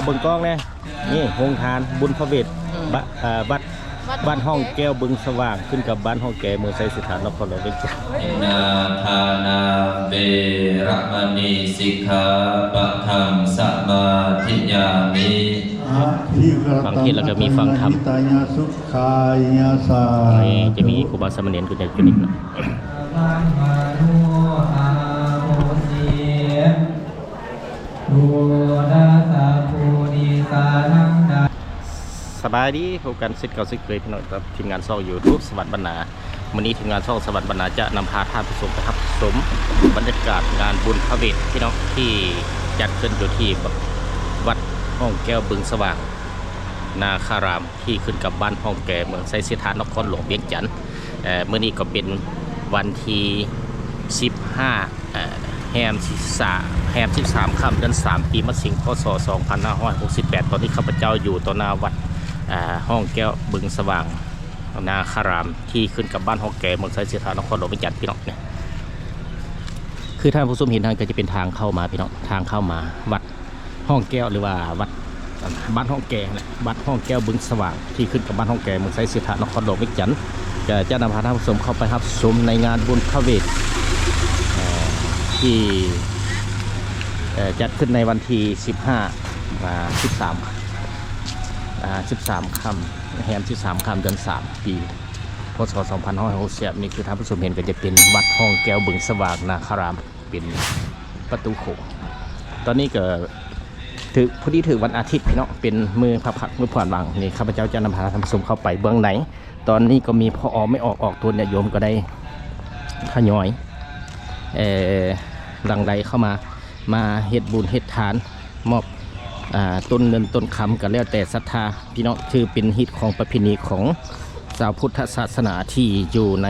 เบิ่งกล้องเนี่ยนี่โรงทานบุญพระเวทวัดบ้านห้องแก้วบึงสว่างขึ้นกับบ้านห้องแก้วเมืองไซสถานนครหลวงเวียงจันทร์นาทานาเบรมณีสิกขาปะทังสมาธิยามิฟังเทศแล้วก็มีฟังธรรมนี่จะมีครูบาสามเณรกุญแจจุนิกนะสบายดีพบกันสิทธิ์เก่าสิทธิ์เคยพี่น้องกับทีมงานซ่องยูทูบสวัสดิ์บรรณาวันนี้ทีมงานซ่องสวัสดิ์บรรณาจะนำพาท่านผู้ชมไปรับชมบรรยากาศงานบุญพระเวทพี่น้องที่จัดขึ้นอยู่ที่วัดห้องแก้วบึงสว่างนาคารามที่ขึ้นกับบ้านห้องแก้วเมืองไซสถานนครหลวงเวียงจันทร์เมื่อนี้ก็เป็นวันที่15แฮม13ค่ำเดือน3ปีมะสิงพศ2568ตอนนี้ข้าพเจ้าอยู่ต่อหน้าวัดห้องแก้วบึงสว่างนาคารามที่ขึ้นกับบ้านห้องแก้วเมืองไซสถานนครหลวงเวียงจันทร์พี่น้องเนี่ยคือท่านผู้ชมเห็นทางก็จะเป็นทางเข้ามาพี่น้องทางเข้ามาวัดห้องแก้วหรือว่าวัดบ้านห้องแก้วแหละวัดห้องแก้วบึงสว่างที่ขึ้นกับบ้านห้องแก้วเมืองไซสถานนครหลวงเวียงจันทร์จะนำพาท่านผู้ชมเข้าไปรับชมในงานบุญพระเวทที่จัดขึ้นในวันที่13ค่ำแฮม13ค่ำเดือน3ปีพศ2560นี่คือท่านผู้ชมเห็นก็จะเป็นวัดห้องแก้วบึงสว่างนาคารามเป็นประตูโขงตอนนี้ก็ถือพอดีถือวันอาทิตย์พี่น้องเป็นมือพระพักมือผ่อนวางนี่ข้าพเจ้าจะนำพาท่านผู้ชมเข้าไปเบื้องไหนตอนนี้ก็มีพอไม่ออกตัวเนี่ยโยมก็ได้ทยอยหลังใดเข้ามาเฮ็ดบุญเฮ็ดทานมอบต้นเงินต้นคำกันแล้วแต่ศรัทธาพี่น้องคือเป็นฮิตของประเพณีของชาวพุทธศาสนาที่อยู่ใน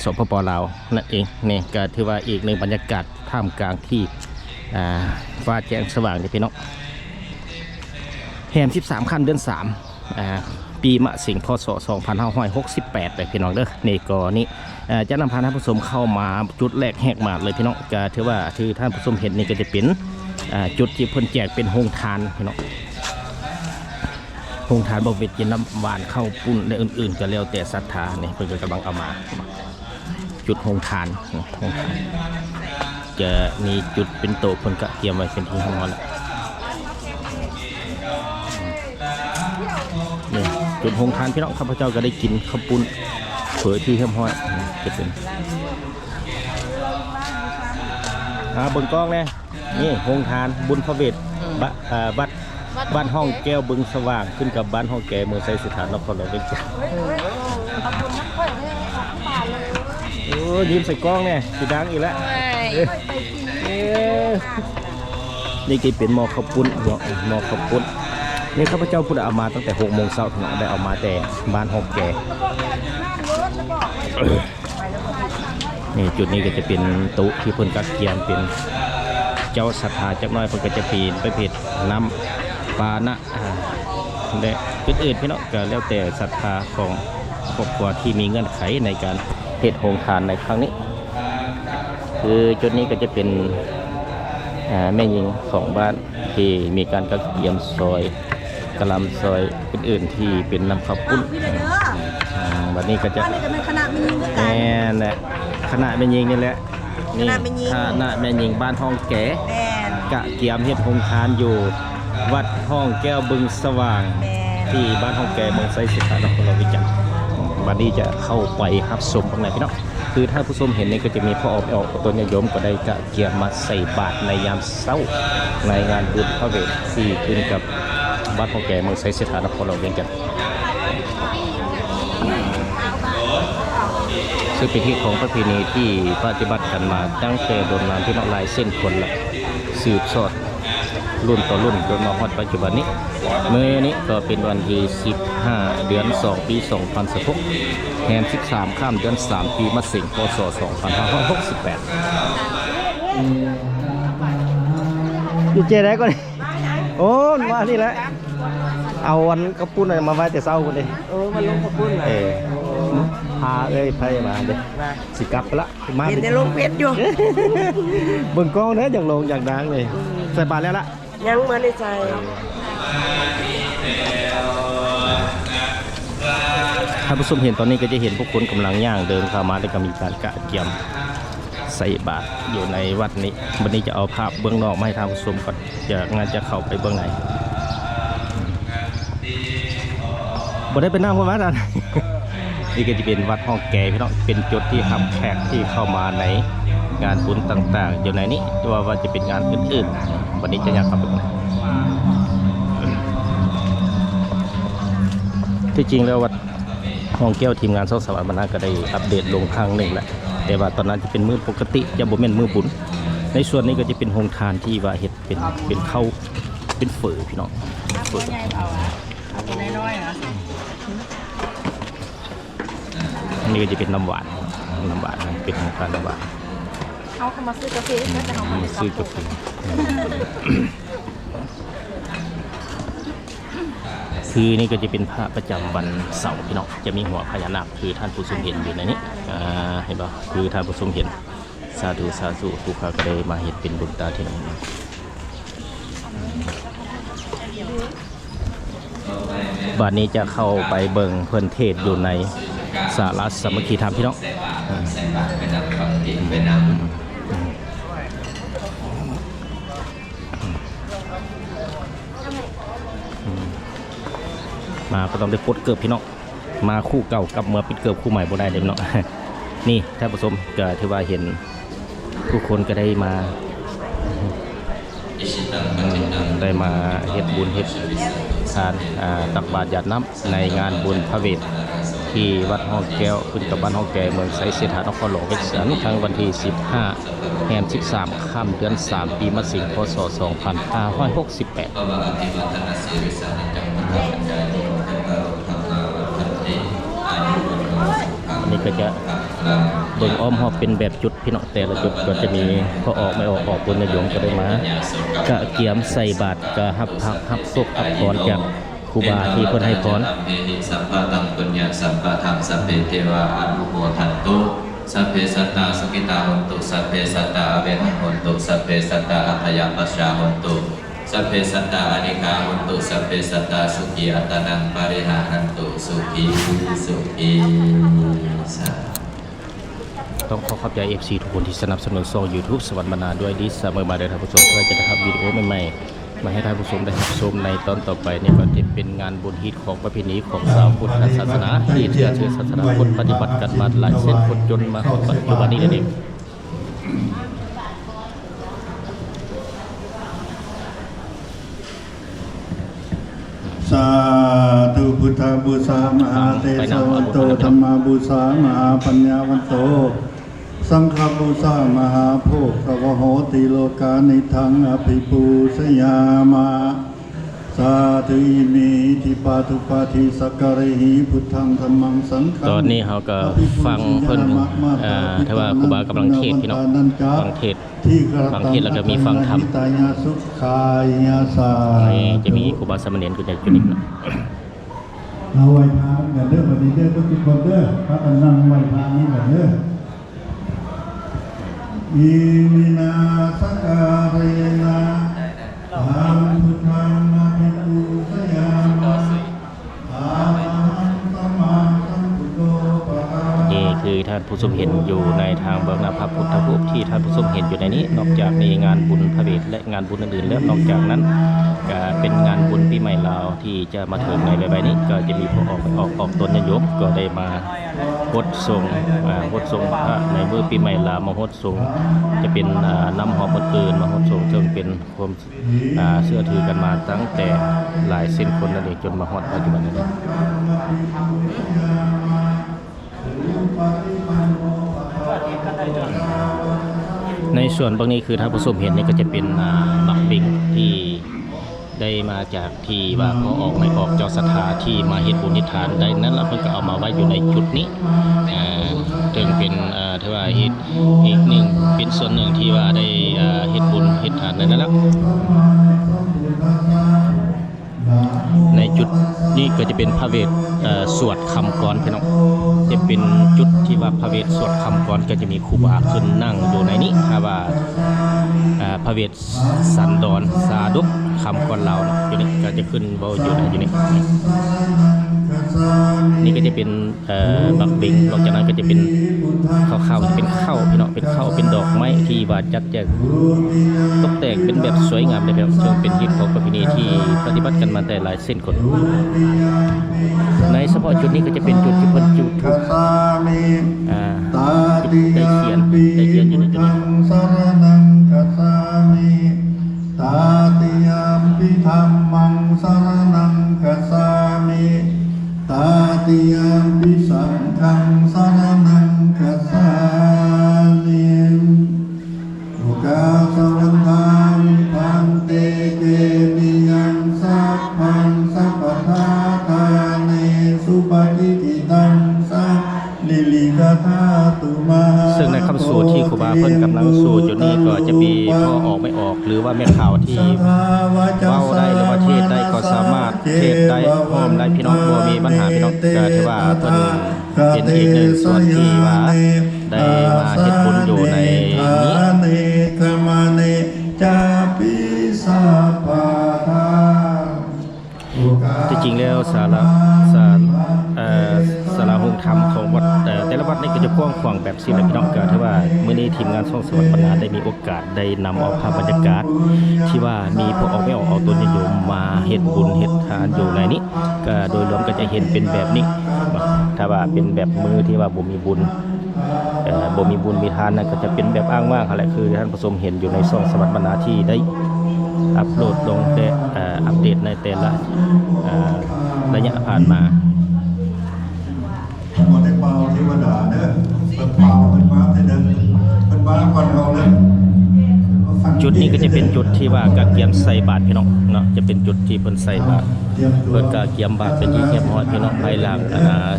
สปป.ลาวนั่นเองเนี่ยก็ถือว่าอีกหนึ่งบรรยากาศท่ามกลางที่ฟ้าแจ้งสว่างนี่พี่น้องแฮม13ค่ำเดือน3ปีมะสิงพศ2568เลยพี่น้องเด้อนี่ก็นี่จะนำพาท่านผู้ชมเข้ามาจุดแรกแหกมาเลยพี่น้องก็ถือว่าที่ท่านผู้ชมเห็นนี่ก็จะเป็นจุดที่เพิ่นแจกเป็นโฮงทานพี่น้องโฮงทานบริเวณกินน้ำหวานเข้าปุ้นและอื่นๆก็แล้วแต่ศรัทธาเนี่ยเพิ่นก็กำลังเอามาจุดโฮงทานจะมีจุดเป็นโต๊ะเพิ่นก็เตรียมไว้เป็นที่ห้องนอนนี่จุดโฮงทานพี่น้องข้าพเจ้าก็ได้กินข้าวปุ้นเผยที่เข้มห้อยจะเป็นเบิ่งกล้องเนี่ยนี่โฮงทานบุญพระเวทวัดบ้านห้องแก้วบึงสว่างขึ้นกับบ้านห้องแก้วเมืองไซสถานนครหลวงเวียงจันทร์โอ้ยิ้มใส่กล้องเนี่ยสีดังอีกแล้วนี่กี่เป็นหม้อข้าวปุ้นหม้อข้าวปุ้นนี่ข้าพเจ้าพูดเอามาตั้งแต่6 โมงเช้าถึงได้เอามาแต่บ้านห้องแก่นี่จุดนี้ก็จะเป็นตู้ที่เพิ่นกักเกียมเป็นเจ้าศรัทธาจักน้อยเพิ่นก็จะปีนไปเพชรน้ำปานะและอื่นๆพี่น้องก็แล้วแต่ศรัทธาของครอบครัวที่มีเงื่อนไขในการเฮ็ดโฮงทานในครั้งนี้คือจุดนี้ก็จะเป็นแม่หญิงของบ้านที่มีการกักเกียมซอยกะลำซอยอื่นๆที่เป็นน้ำข้าวปุ้นวันนี้ก็จะแม่แหละคณะแม่หญิงนี่แหละนี่คณะแม่หญิงบ้านห้องแก่กะเกียมเฮ็ดโฮงทานอยู่วัดห้องแก้วบึงสว่างที่บ้านห้องแก่เมืองไซสถานนครหลวงเวียงจันทร์วันนี้จะเข้าไปรับชมข้างในพี่น้องคือถ้าผู้ชมเห็นนี่ก็จะมีพ่อออกตัวโยมก็ได้กะเกียมมาใส่บาตรในยามเช้าในงานบุญพระเวทที่ขึ้นกับบ้านห้องแก่เมืองไซสถานนครหลวงเวียงจันทร์ซึ่งเป็นที่ของประเพณีที่ปฏิบัติกันมาตั้งแต่โดนนานที่นักลายเส้นคนละสืบสอดรุ่นต่อรุ่นจนมาฮอดปัจจุบันนี้เมื่อนี้ก็เป็นวันที่15เดือน2ปี2016แฮม13ค่ำเดือน3ปีมะสิงพศ2568อยู่เจได้ก่อนโอ้มานี่แหละเอาวันกระปุ้นมาไว้แต่เช้าคนเดียวมันลงกระปุ้นพาไพ่มาเด็กสิกลับไปละมาเห็นแต่ลงเพชรอยู่เบิ่งกล้องเนี่ยอย่างลงอย่างดังเลยใส่บาตรแล้วล่ะ ยังเหมือนในใจ ถ้าผู้ชมเห็นตอนนี้ก็จะเห็นพวกคนกำลังย่างเดินเข้ามาแล้วก็มีการกะเกียมใส่บาตรอยู่ในวัดนี้วันนี้จะเอาภาพเบื้องนอกมาให้ทางผู้ชมก่อนงานจะเข้าไปเบื้องในบ่ได้ไปนั่งวัดนั้น นี่ก็จะเป็นวัดห้องแก่พี่น้องเป็นจุดที่รับแขกที่เข้ามาในงานบุญต่างๆอยู่ในนี้ว่าจะเป็นงานอื่นๆวันนี้จะอยากเข้าไปเบื้องในที่จริงแล้ววัดห้องแก้วทีมงานสวัสดิ์บรรณาก็ได้อัปเดตลงครั้งหนึ่งแหละแต่ว่าตอนนั้นจะเป็นมือปกติจะบ่แม่นมือบุญในส่วนนี้ก็จะเป็นโรงทานที่ว่าเฮ็ดเป็นข้าวเป็นเฝอพี่น้องเฝออันนี้ก็จะเป็นน้ำหวานเป็นโรงทานน้ำหวาน เขามาซื้อกาแฟก็จะเอามา ซื้อกาแฟคือนี่ก็จะเป็นพระประจำวันเสาร์พี่น้องจะมีหัวพญานาคคือท่านผู้ชมเห็นอยู่ในนี้เห็นป่ะคือท่านผู้ชมเห็นสาธุทุกข้าก็ได้มาเห็นเป็นบุญตาที่นั่นบ้านนี้จะเข้าไปเบิ่งเพื่อนเทศอยู่ในศาลาสามัคคีธรรมพี่น้องมาก็ต้องได้ปลดเกือบพี่น้องมาคู่เก่ากับเมื่อปิดเกือบคู่ใหม่บ่ได้เด้พี่น้อง นี่ท่านผู้ชมก็ถือว่าเห็นทุกคนก็ได้มาเฮ็ดบุญเฮ็ดทานตักบาตรหยาดน้ำในงานบุญพระเวทที่วัดห้องแก้วขึ้นกับบ้านห้องแก่เมืองไซเสถานนครหลวงเวสันทั้งวันที่15แรม13ค่ำเดือน3ปีมะสิงพศ2568อันนี้ก็จะเบิ่งอ้อมหอบเป็นแบบจุดพี่น้องแต่ละจุดก็จะมีพอออกไม่ออกบนนายงก็ได้มากะเกียมใส่บาตรก็ฮับพักฮับศพฮับพรจากครูบาที่เพิ่นให้พรสัพพะตังปุญญาสัพพะธรรมสัพเพเทวาอนุโมทันตุสัพเพสัตตาสุขิตาหนตุสัพเพสัตตาอเวหังหนตุสัพเพสัตตาอัพยาปัสสาหนตุสัพเพสัตตาอนิกาหนตุสัพเพสัตตาสุขีอัตนังปริหารันตุสุขีสาต้องขอบใจ FC ทุกคนที่สนับสนุนช่อง YouTube สวรรค์บรรณาด้วยดีเสมอมาเลยท่านผู้ชมเพื่อจะได้ทำวิดีโอใหม่ๆมาให้ท่านผู้ชมได้ชมในตอนต่อไปนี่ก็จะเป็นงานบุญฮิตของประเพณีของชาวพุทธศาสนาที่เชื่อศาสนาพุทธปฏิบัติกันมาหลายเส้นคนจนมาปัจจุบันนี้นั่นเองสาธุพุทธบูชามหาเตโชวันโตธรรมบูชามหาปัญญาวันโตสังฆบูชามหาโภควโหติโลกานิทังอภิปูชยามาสาธุอิมิทิปาทุปาทิสักการะหิพุทธังธัมมังสังฆังตอนนี้เขาก็ฟังเพิ่นถ้าว่าครูบากำลังเทศพี่น้องฟังเทศแล้วก็มีฟังธรรมจะมีครูบาสามเณรก็จะจุนิดนะเอาไว้พากันเด้อวันนี้เด้อทุกคนเด้อพระกันนั่งไว้พานี้กันเด้ออิมินาสักการะนะธัมพุทธังอภิปูชยามาอะหังสัมมาสัมพุทโธปะคะวะนี่คือท่านผู้ชมเห็นอยู่ในทางเบื้องหน้าพระพุทธรูปที่ท่านผู้ชมเห็นอยู่ในนี้นอกจากมีงานบุญพระเวทและงานบุญอื่นๆแล้วนอกจากนั้นก็เป็นงานบุญปีใหม่ลาวที่จะมาถึงในใบนี้ก็จะมีผู้ออกตนโยมก็ได้มาฮดทรงพระในมื้อปีใหม่ลาวมาฮดทรงจะเป็นน้ำหอมอื่นมาฮดทรงซึ่งเป็นความเชื่อถือกันมาตั้งแต่หลายเส้นคนนั่นเองจนมาฮอดปัจจุบันนี้ในส่วนบางนี้คือท่านผู้ชมเห็นนี่ก็จะเป็นบักบิงที่ได้มาจากที่ว่าเขาออกเจ้าศรัทธาที่มาเฮ็ดบุญนิทานได้นั้นแล้วเพิ่นก็เอามาไว้อยู่ในจุดนี้ถึงเป็นที่ว่าเฮ็ดอีกหนึ่งเป็นส่วนหนึ่งที่ว่าได้เฮ็ดบุญเฮ็ดทานในนั้นแล้วในจุดนี้ก็จะเป็นพระเวทสวดคำกรพี่น้องจะเป็นจุดที่ว่าพระเวทสวดคำกรก็จะมีครูบาขึ้นนั่งอยู่ในนี้ถ้าว่าพระเวทสันดรสาดุก คำก่อนเราเนาะอยู่นี่ก็จะขึ้นเบาอยู่นะอยู่นี่นี่ก็จะเป็นบักเบงนอกจากนั้นก็จะเป็นข้าวๆจะเป็นข้าวพี่น้องเป็นข้าวเป็นดอกไม้ที่ว่าจัดแจงตกแต่งเป็นแบบสวยงามเลยแบบซึ่งเป็นฮิตของประเพณีที่ปฏิบัติกันมาแต่หลายเส้นคนในเฉพาะจุดนี้ก็จะเป็นจุดที่เพิ่นจุดทุกจุดได้เขียนอยู่ในจุดนี้ สรนังคัจฉามิตาติยัมปิธัมมังสรนังคัจฉามิตาติยัมปิสังฆังสรนังคัจฉามิโอกาสวันทามิพันเตเกมิยังสัพพังสัพพทาทาเนสุปฏิทิตังสัพลิลิกาธาตุมา ซึ่งในคำสูตรที่ครูบาเพิ่นกำลังสูตรอยู่นี้ก็จะมีพ่อออกไม่ออกหรือว่าแม่ข่าวที่เว้าได้หรือว่าเทศได้ก็สามารถเทศได้พร้อมได้พี่น้องบ่มีปัญหาพี่น้องก็ถือว่าเพิ่นเป็นอีกหนึ่งส่วนที่ว่าได้มาเฮ็ดบุญอยู่ในนี้ที่จริงแล้วศาลาโฮมธรรมของวัดแต่ละวัดนี่ก็จะกว้างขวางแบบสิแหละพี่น้องก็ถือว่ามื้อนี้ทีมงานช่องสวัสดิ์ปัญญาได้มีโอกาสได้นำเอาภาพบรรยากาศที่ว่ามีพวกออกไม่ออกเอาตัวโยมมาเฮ็ดบุญเฮ็ดทานอยู่ในนี้ก็โดยรวมก็จะเห็นเป็นแบบนี้ถ้าว่าเป็นแบบมือที่ว่าบ่มีบุญมีทานนั่นก็จะเป็นแบบอ้างว่างอะไรคือท่านผู้ชมเห็นอยู่ในช่องสวัสดิ์ปัญญาที่ได้อัปโหลดลงแต่อัปเดตในแต่ละระยะผ่านมา บ่ได้เป่าเทวดาเด้อเพิ่นเป่าเพิ่นมาแต่เดิมเพิ่นมาก่อนเราเด้อ จุดนี้ก็จะเป็นจุดที่ว่ากะเกียมใส่บาตรพี่น้องเนาะจะเป็นจุดที่เพิ่นใส่บาตรเพิ่นกะเกียมบาตรเป็นที่เรียบร้อยพี่น้องภายหลัง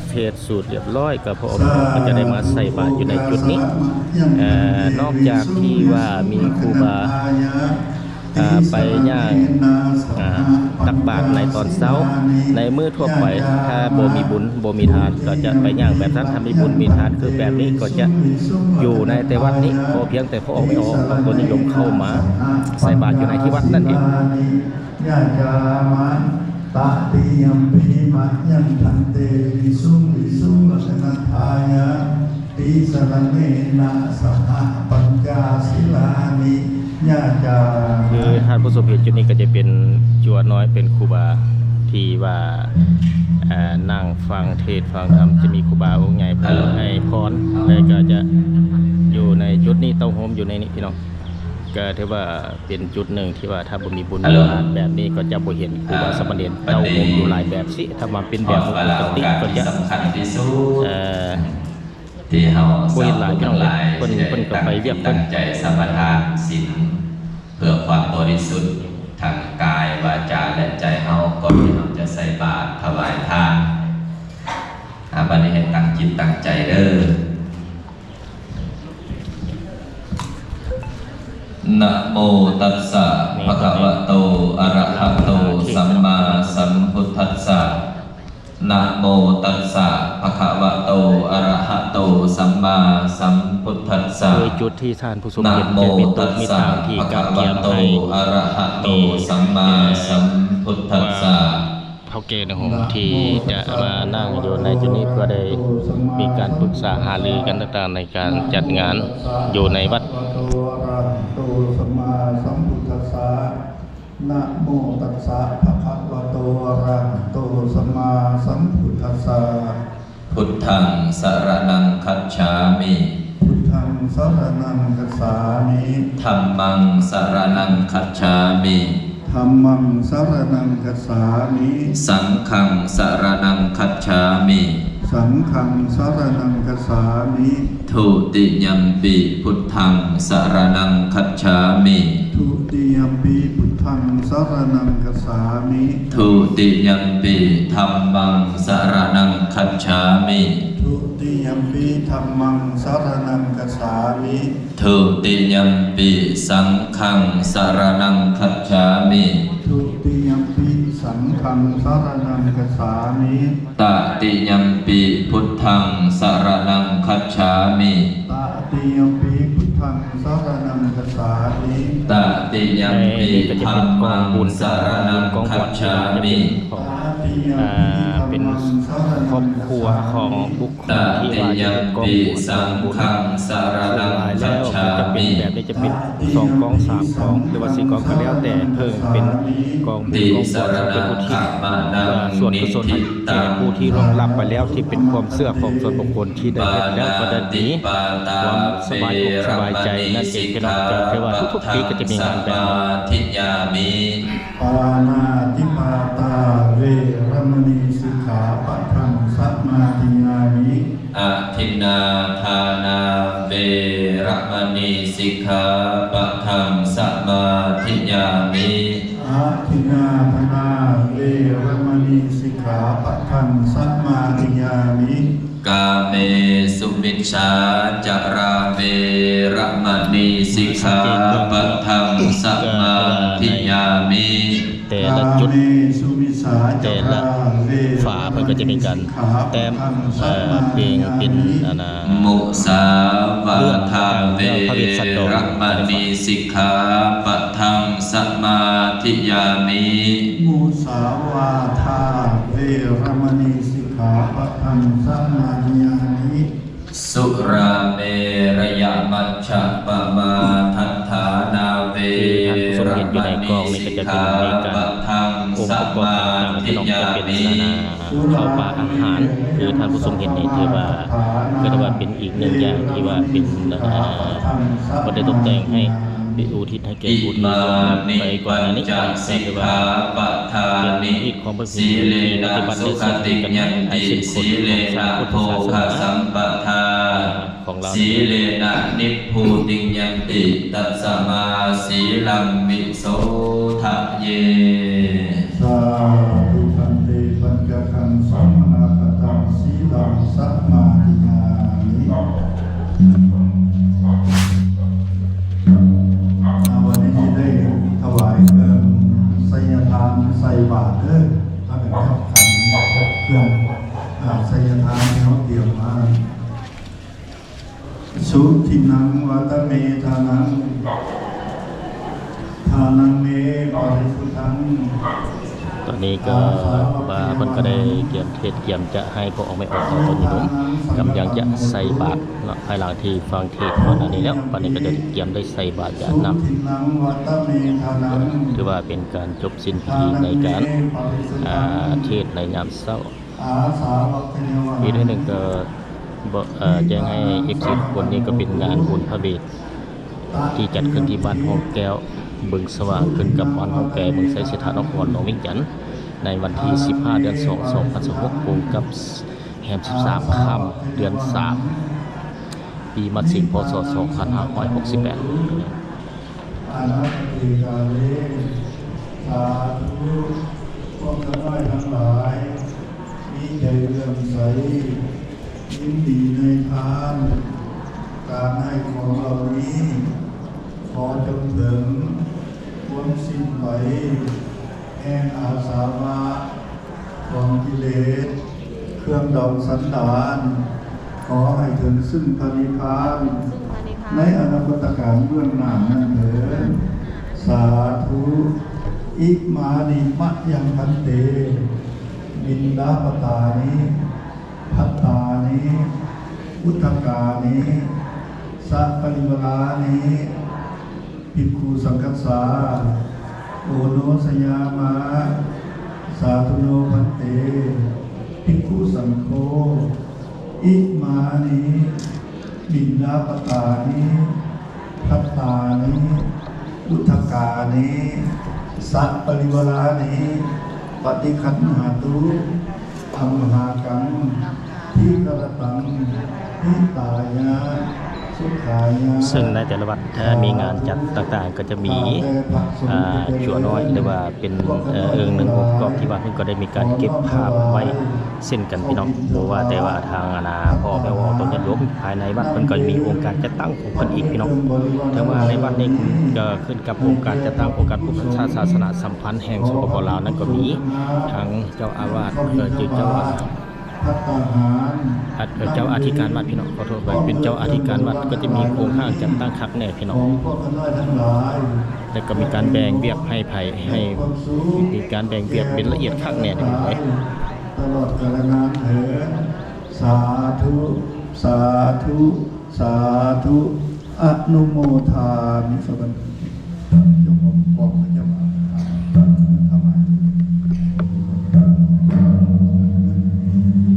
เทศสูตรเรียบร้อยก็พระองค์ก็จะได้มาใส่บาตรอยู่ในจุดนี้นอกจากที่ว่ามีครูบาไปย่างตักบาตรในตอนเช้าในมื้อทั่วไปถ้าบ่มีบุญบ่มีทานก็จะไปย่างแบบนั้นถ้ามีบุญมีทานคือแบบนี้ก็จะอยู่ในแต่วัดนี้พอเพียงแต่พระองค์ไม่ออกตัวนิยมเข้ามาใส่บาตรอยู่ในที่วัดนั่นเอง ยะจามันตะติยัมปิมัจยังทันเตวิสุงลักษณทายะติสรณเนนะสหปัญจศีลานิยะจาคือท่านผู้ชมเห็นจุดนี้ก็จะเป็นจัวน้อยเป็นครูบาที่ว่านั่งฟังเทศฟังธรรมจะมีครูบาองค์ใหญ่พระให้พรแล้วก็จะอยู่ในจุดนี้เต้าโฮมอยู่ในนี้พี่น้องก็ถือว่าเป็นจุดหนึ่งที่ว่าถ้าบ่มีบุญแบบนี้ก็จะบ่เห็นครูบาสามเณรเต้าโฮมอยู่หลายแบบสิถ้ามาเป็นแบบปกติก็จะสำคัญที่สุดที่เฮาสาวทั้งหลายเพิ่นก็ไปเวียบตั้งใจสัมปทานศีลเพื่อความบริสุทธิ์ทางกายวาจาและใจเฮาก่อนที่เฮาจะใส่บาตรถวายทานบัดนี้ให้ตั้งจิตตั้งใจเด้อนะโมตัสสะภะคะวะโตอะระหะโตสัมมาสัมพุทธัสสะนะโมตัสสะภะคะวะโตอะระหะโตสัมมาสัมพุทธัสสะโดยจุดที่ท่านผู้ชมเห็นจะมีต้นมีทางที่กางเกียมให้อะระหะโตสัมมาสัมพุทธัสสะเฒ่าแก่นะครับที่จะมานั่งอยู่ในจุดนี้เพื่อได้มีการปรึกษาหารือกันต่างๆในการจัดงานอยู่ในวัดนะโมตัสสะภะคะวะโตอะระหะโตสัมมาสัมพุทธัสสะพุทธังสรณังคัจฉามิพุทธังสรณังคัจฉามิธัมมังสรณังคัจฉามิธัมมังสรณังคัจฉามิสังฆังสรณังคัจฉามิสังฆังสรณังคัจฉามิทุติยัมปิพุทธังสรณังคัจฉามิทุติยัมปิพุทธังสรณังคัจฉามิทุติยัมปิธัมมังสรณังคัจฉามิทุติยัมปิธัมมังสรณังคัจฉามิทุติยัมปิสังฆังสรณังคัจฉามิทุติยัมปิสังฆังสรณังคัจฉามิตติยัมปิพุทธังสรณังคัจฉามิตติยัมปิพุทธังสรณังคัจฉามิตติ ติยัมปิ นี่ก็จะ ธั เป็น ม กอ มั ง ง บุญ สารนัง กอง คั วั จ ด ฉา จะ มิ เป็นของครอบครัวของบุคค ต ลที่ ติ ว่าจะ ยั เป็ ม นกอง ปิ บุญ สังฆังสารนังคั แล้ จ ว ฉา ก็จะเป็น มิ แบบนี้จะเป็น2กอง3กองหรือว่า4กองก็แล้วแต่เพิ่มเป็นกองบุญ ติ กอง สาร บุญเป็น นั ผู้ ง ที่ ขมานัง ส่วน นิ กุศล ทิ ให้ ตั แก่ ง ผู้ที่ร่วงลับไปแล้วที่เป็นความเชื่อของส่วนบุคคลที่ได้เฮ็ดแล้วก็ได้ดีความสบายอกสบายใจนั่นเองพี่น้องก็ถือว่าทุกๆปีก็จะมีงานแบบนี้ ทิยามิ ปานาติปาตาเวรมณีสิกขาปะทังสัมมาทิยามิ อะทินนาทานาเวรมณีสิกขาปะทังสมาธิยามิ อาทินนาธนาเวรมณีสิกขาปะทังสัมมาทิยามิ กาเมสุมิชฌาจาราเวรมณีสิกขาปะทังสมาธิยามิ แต่ละจุด กาเมสุมิสาจ แต่ละ ราเว ฝาเพิ่นก็จะมีการแต้มเพลงเป็นอันน่ะ มุสาวาทาเวรมณีสิกขาปะทังสมาธิยามิ มุสาวาทาเวรมณีสิกขาปะทังสัมมาทิยามิ สุราเมรยมัชฌะปมาทัฏฐานาเวรมณีสิกขาปะทัง องค์ ส ประกอบ มา ต่างๆ ธิ ที่น้อง ยา จะเป็น มิ นานาข้าวปลาอาหารคือท่านผู้ทรงเห็นนี่ถือว่าเป็นอีกหนึ่งอย่างที่ว่าเป็นบ่ได้ตกแต่งให้เป็นอุทิศให้แก่ อิ ผู้ที่ มา ล่วงลับ นิ ไปก่อ ปั นห ญ น้านี้ จ ก็ สิก ถือว่า ขาปะทา เป็น นิ อีกของประเพ สี ณี เล ที่ป นะ ฏิบัติ สุ ใน ข สิ่ง ติ กัน ยัน ให้ ติ สิ้น สี คน เล ของ นะ ชาวพุท โภ ธศาส ค นา สัมปทา ของเรา สีเลนะนิพพูติยันติตัสสมาสีลังวิโสทะเย สาธุพันเตปัญจขังสัมมาคตังสีลังสัมมาทิยามิวันนี้ที่ได้ถวายเครื่องไสยทานใส่บาตรถ้าเป็นขับขันเครื่องไสยทานที่เขาเตรียมมาสุทินังวัตเมทานังทานังเมปริสุทธัง ตอนนี้ก็ว่าเพิ่นก็ได้เกี่ยมเทศเกี่ยมจะให้พวกออกไม่ออกต่อตนอยู่นุ่มกำลังจะใส่บาตรเนาะภายหลังที่ฟังเทศก่อนอันนี้แล้วตอนนี้ก็จะเกี่ยมได้ใส่บาตรจะนำถือว่าเป็นการจบสิ้นพิธีในการเทศในยามเช้าอีกนิดหนึ่งก็แจ้งให้ FC ทุกคนนี้ก็เป็นงานบุญพระเบศที่จัดขึ้นที่บ้านห้องแก้วบึงสว่างขึ้นกับบ้านห้องแก้วบึงไซสถานนครหลวงวิจันทร์ในวันที่ 15 เดือน 2 2016ตรงกับแฮม 13 ค่ำเดือน 3 ปีมะสิงพศ 2568 อานาติกาเลสาธุพวกทั้งหลายทั้งหลายมีใจเลื่อมใสยินดีในทาน การให้ของเหล่านี้ ขอจงถึงพ้นสิ้นไปแห่งอาสาวะของกิเลสเครื่องดองสันดาน ขอให้ถึงซึ่งพระนิพพาน ในอนาคตการเบื้องหน้านั้นเถิดสาธุอิมานิมะยังพันเตบินดาปตานิพัตตานิอุทธกานิสัพปริวลานิภิกขุสังฆัสสาโอโนสยามะสาธุโนพันเตภิกขุสังโฆอิมานิบินดาปตานิพัตตานิอุทธกานิสัพปริวลานิปฏิคันหาตุธรรมหากังทิกรตังทิตายะสุขายะ ซึ่งในแต่ละวัดถ้ามีงานจัดต่างๆก็จะมีจั่วน้อยหรือว่าเป็นหนึ่งองค์ประกอบที่วัดนี่ก็ได้มีการเก็บภาพไว้เส้นกันพี่น้องบอกว่าแต่ว่าทางพ่อแม่ว่าตนญาติโยมภายในวัดเพิ่นก็มีองค์การจัดตั้งของเพิ่นอีกพี่น้องแต่ว่าในวัดนี้ก็ขึ้นกับองค์การจัดตั้งองค์การพุทธศาสนาสัมพันธ์แห่งสปปลาวนั้นก็มีทางเจ้าอาวาสเจ้าอาวาส ภัตตาหาร เจ้าอธิการวัดพี่น้องขอโทษไปเป็นเจ้าอธิการวัดก็จะมีโครงข้างจัดตั้งคักแน่พี่น้ ข อง องพวกท่านทั้งหลาย แล้วก็มีการแบ่งเวียกให้ไผให้มีการแบ่งเวียกเป็นละเอียดคักแน่พี่น้องเอ้ย ตลอดกาลนานเถิดสาธุสาธุสาธุอนุโมทามิสบันยกของกองพระเจ้ามาทำไม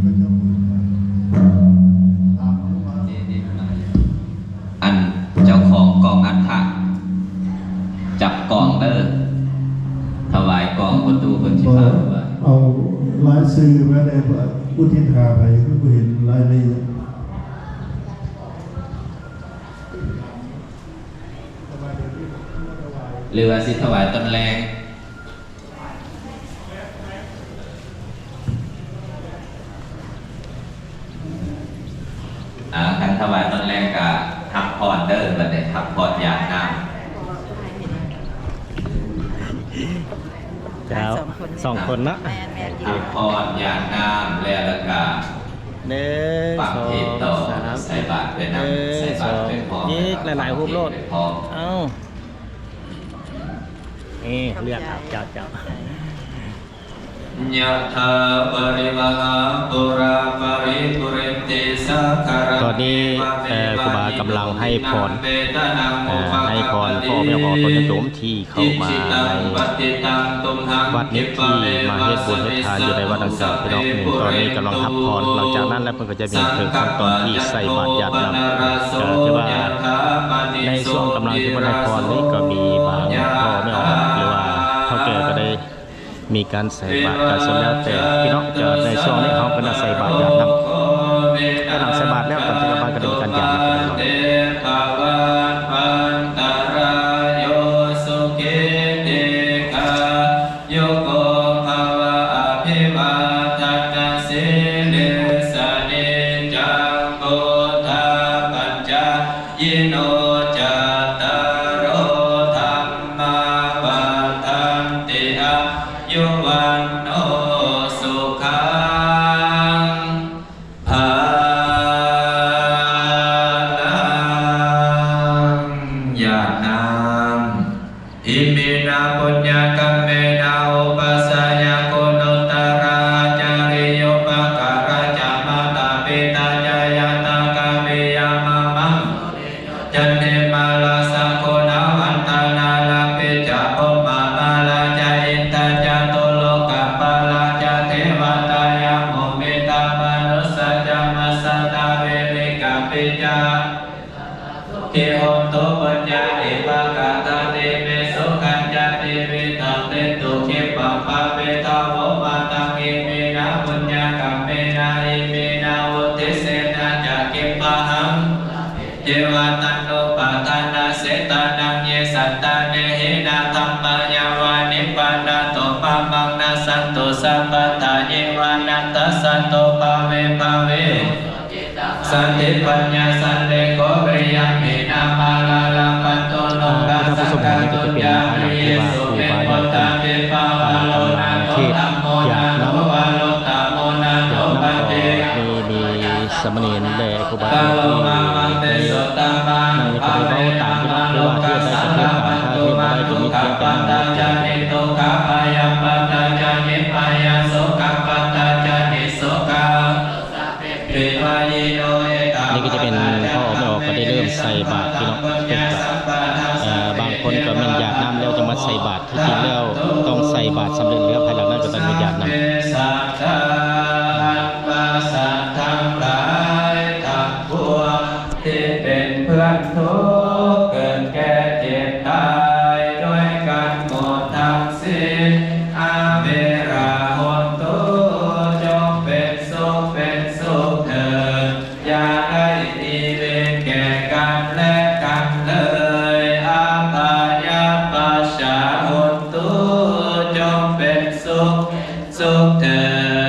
พระเจ้าพูดมาถามมา อันเจ้าของกองอัฐะจับกองเด้อถวายกองประตูคนสิพาว่า เอาลายซื้อมาได้อุทิศหาไปคือเห็นรายละเอียด หรือว่าสิถวายต้นแรงคันถวายต้นแรงกับทับพรเด้อบัดนี้ทับพรอย่างน้ำ เจ้าสองคนเนาะ ทับพรอย่างน้ำแล้วก็ หนึ่ง ปัก สอ เทศต่อง สาม ใส่บาตรเป็น หนึ่ น้ำ ง ใส่ ส บา อ ตรง เป็นพร้อม อีกหลายๆรูปโลด เป็นพร้อม เอ้านี่เลือกเอาเจ้า ยะถาปริวหาปุราปริปุเรนติสักขะระ ตอนนี้ครูบากำลังให้พรให้พรพ่อแม่พ่อคนโยมที่เข้ามาในวัดนี้ที่มาเฮ็ดบุญเฮ็ดทานอยู่ในวัดดังกล่าวพี่น้องหนึ่งตอนนี้กำลังทับพรหลังจากนั้นแล้วเพิ่นก็จะมีถึงขั้นตอนที่ใส่บาตรญาตินำก็คือว่าในช่วงกำลังที่เพิ่นให้พรนี้ก็มีบางพ่อแม่หรือว่าเฒ่าแก่ก็ได้มีการใส่บาตรกันส่วนแล้วแต่พี่น้องจะในช่วงนี้เขาก็จะใส่บาตรญาตินำถ้าหลังใส่บาตรแล้วก่อนที่จะบาตรก็จะมีการญาตินำพี่น้อง ยิโนจัตตารโอธัมมาวัฏันติอายุวันโนสุขังภาลังญาณังอิมินาปุญญกัมเมนาอุปัสสยคุณุตตราจาริโยปการะจามตาปิตาจายตากาเมยามะมังจันเทมาลาสะโคนาวันตานาลาปิจาปมามาลาจาอินตาจาตุโลกะปาลาจาเทวตายาโมเมตามนุสสะจามัสสะตาเวริกาปิจาเกหนโตปัญญาเอวากาตาเตเมสุขัญจติวิตังเตตุขิปัปปะเปตาโวมาตังอิเมนะปุญญากัมเมนะอิเมนะวุติเสนะจักขิปะหังเจวาตันโนปะทานาเสตานังเยสัตตาเนหินาธัมมัญญาวานิปานาโตปะมังนาสันตุสัพพะทาเยวานันตัสสันโตภาเวภาเวสันติปัญญาสันเลโกเบยัมเมนามาลาลาปันโตโลกาสัตตาตุญาริเยสุเมโกตาเปปาวาโลนาโตธัมโมนาโตวาโลตามโมนาโตปะเต มีสมณีและครูบา ตา อา โล จารย์ มาวันเตสุตตามัง ใน ปะ ปฏิ เว บัติตาม ตา ที่ มา เรา โล เรียก กั ได้ ส จะ สะ เทียบ ปั กัน ต ถ้า ตุ เทียบ กัป ได้ ปัตตาจานิโตกะปายาปัตตาจานิปายาโสกะปัตตาจานิโสกะเปวายิโนเอตา นี่ก็จะเป็นพ่อแม่ก็ได้เริ่มใส่บาตรพี่น้องบางคนก็แม่นอยากน้ำแล้วจะมาใส่บาตรที่จริงแล้วต้องใส่บาตรสำเร็จแล้วภายหลังนั้นก็ต้องมีญาตินำ สัทธาปัสสัทธังหลายทั้งปวงที่เป็นเพื่อนทุกข์เกิดแก่เจ็บตายด้วยกันหมดทั้งสิ้นอาเวราหนตุจงเป็นสุขเป็นสุขเถิดอย่าได้มีเวรแก่กันและกันเลยอาตายาปัสสาหนตุจงเป็นสุขสุขเถิ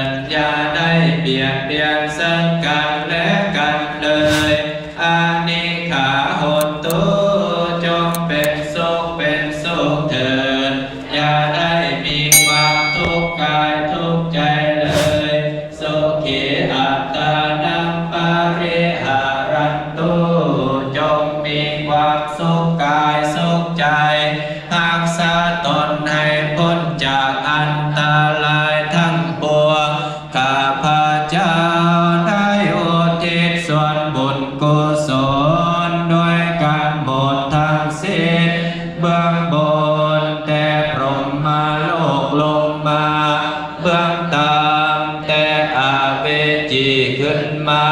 ดอย่าได้เบียดเบียนซึ่งกันและกันเลยอานิขาหนตุจงเป็นสุขเป็นสุขเถิดอย่าได้มีความทุกข์กายทุกข์ใจเลยสุขี นตรายทั้งปวงข้าพระเจ้าได้อุทิศส่วนบุญกุศลด้วยการหมดทั้งสิ้นเบื้องบนแต่พรหมโลกลงมาเบื้องต่ำแต่อาเวจีขึ้นมา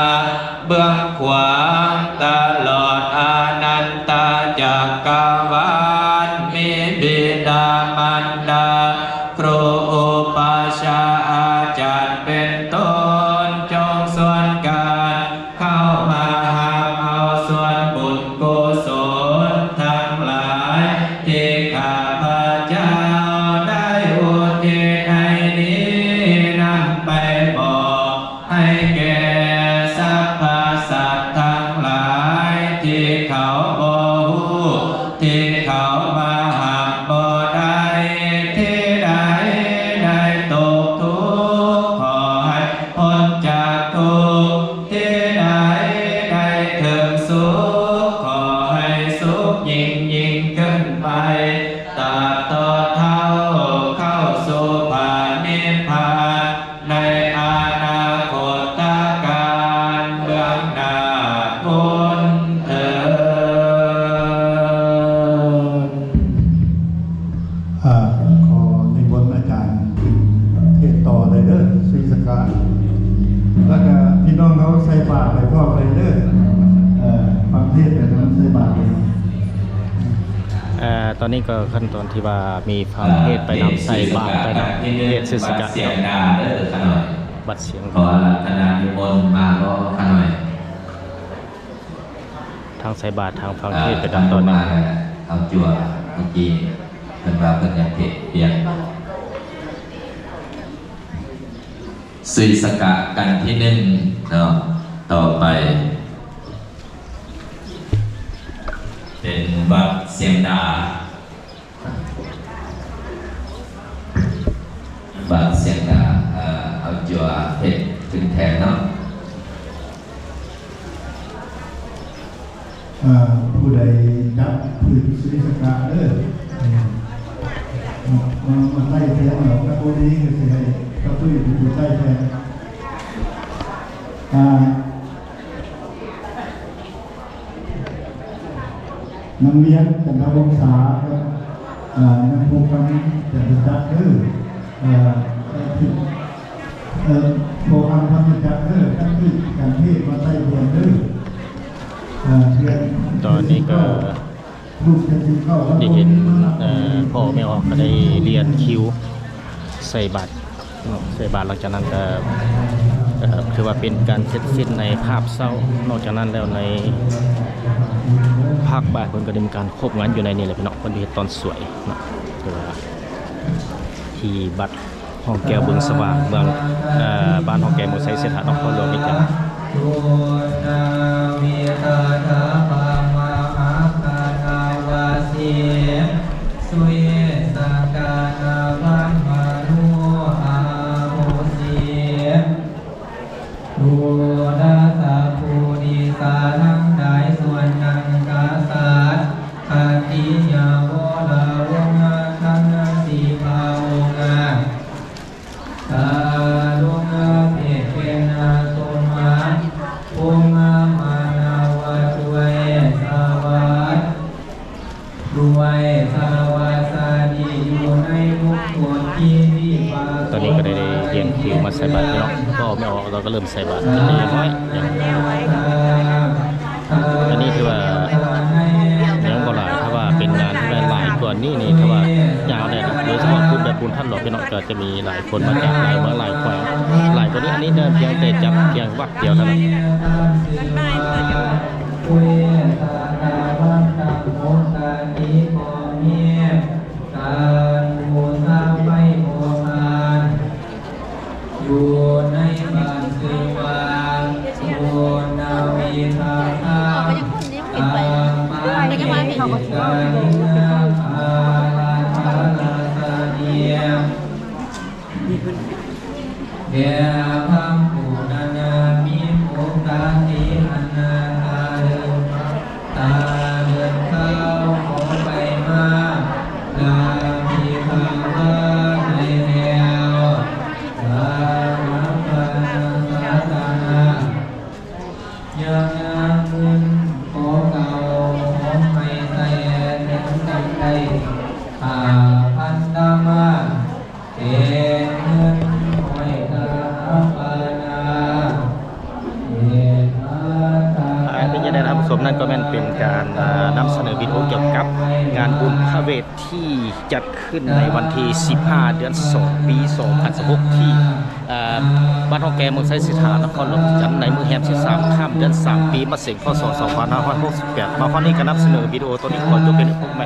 เบื้องขวางตลอดอนันตจักรวาลมีบิดามารดาครูอุปัชฌาย์อาจารย์เป็นต้นจงส่วนการเข้ามาหาเอาส่วนบุญกุศลทั้งหลายที่ข้าพระเจ้าได้อุทิศให้นี้นำไปบอกให้แก่สรรพสัตว์ทั้งหลายที่เขาบ่ฮู้ที่เขามาหาบ่ได้ที่ใดได้ตกทุกข์ขอให้พ้นจากทุกข์ที่ใดได้ถึงสุขขอให้สุขยิ่งยิ่งขึ้นไปตราบต่อเท่าเข้าสู่พระนิพพานในอนาคตการเบื้องหน้าพ้นเถิด ขอนิมนต์อาจารย์เทศต่อเลยเด้อศรีสกาแล้วก็พี่น้องเขาใส่บาตรไปพ่อเลยเด้อฟังเทศน์ไปนั้นใส่บาตรเลย ตอนนี้ก็ขั้นตอนที่ว่ามีฟังเทศน์ไปนำใส่บาตรไปนำเทศศิษกะ เสียงดาเด้อขน่อย บัดเสียง ขอรัตนานิมนต์มาก็ขน่อย ทางใส่บาตรทางฟังเทศน์ไปนำตอนนี้ เอาจั่วเมื่อกี้เป็นว่าเป็นอย่างเทศเปลี่ยนศีสกะกันที่หนึ่งเนาะต่อไป เป็นวัดเสียงดาวัดเสียงดาเอาจั่วเห็ดถึงแทนเนาะ ผู้ใดจับผืนศรีสกาเด้อมาไล่แทนเราก็ผู้นี้ก็สิให้ก็ตุ้ยผู้ใต้แทนน้ำเลี้ยงจันทวงศาครับน้ำพุกันจันทจักรโบราณทำจักรตั้งที่การเทศมาใต้เรียนตอนนี้ก็ได้เห็นพ่อไม่ออกก็ได้เรียนคิวใส่บาตรหลังจากนั้นก็คือว่าเป็นการเสร็จสิ้นในภาพเศร้านอกจากนั้นแล้วในภาคบ่ายคนก็ได้มีการควบงานอยู่ในนี่แหละพี่น้องคนที่ตอนสวยเนาะคือว่าที่บัตรห้องแก้วบึงสว่างเมืองบ้านห้องแก้วเมืองไซเสถานครหลวงนี่จ้ะ สุเยสกานาวัมมานุอาโมเสียดูดาสาภูนิสาทั้งได้ส่วนนังกาสาคาติยาวลาวงาทันสีภาวงาตาลุงาเพเกนาตุมาภูมามานาวัตเวสาวัตด้วยสวัสดีอยู่ในมุขวดที่วิปา ตอนนี้ก็ได้เรียนคิวมาใส่บาตรแล้วก็ไม่ออกเราก็เริ่มใส่บาตรเป็นเรียบร้อยอันนี้คือว่ายังบ่หลายถ้าว่าเป็นงานที่หลายกว่านี้นี่ถ้าว่ายาวเนี่ยโดยเฉพาะคุณแบบบุญท่านหลวงพี่น้องก็จะมีหลายคนมาจากหลายเมืองหลายแขวงหลายกว่านี้อันนี้เพียงแต่จับเพียงวัดเดียวเท่านั้น ปุยตาตาวัตตาโมตานิโมเมียการโมซาไมโมซานอยู่ในบ้านสิวานโอนาวิทาคาตามาเกติกานินาอาลาทาลาตาเดียเดียพัมปุนานามิมุตาติอนาตาเดินตาเดินเข้าขอไปมาลาภิกขาวะในแนว จัดขึ้นในวันที่ 15 เดือน 2 ปี 2016 ที่บ้านฮองแกเมืองไซสิทธานครหลวงจันทร์ในมือแฮม13ข้ามเดือน 3 ปีมะเสงพศ 2568 มาข้อนี้ก็นำเสนอวิดีโอตัวนี้ขอจบเป็นพวกใหม่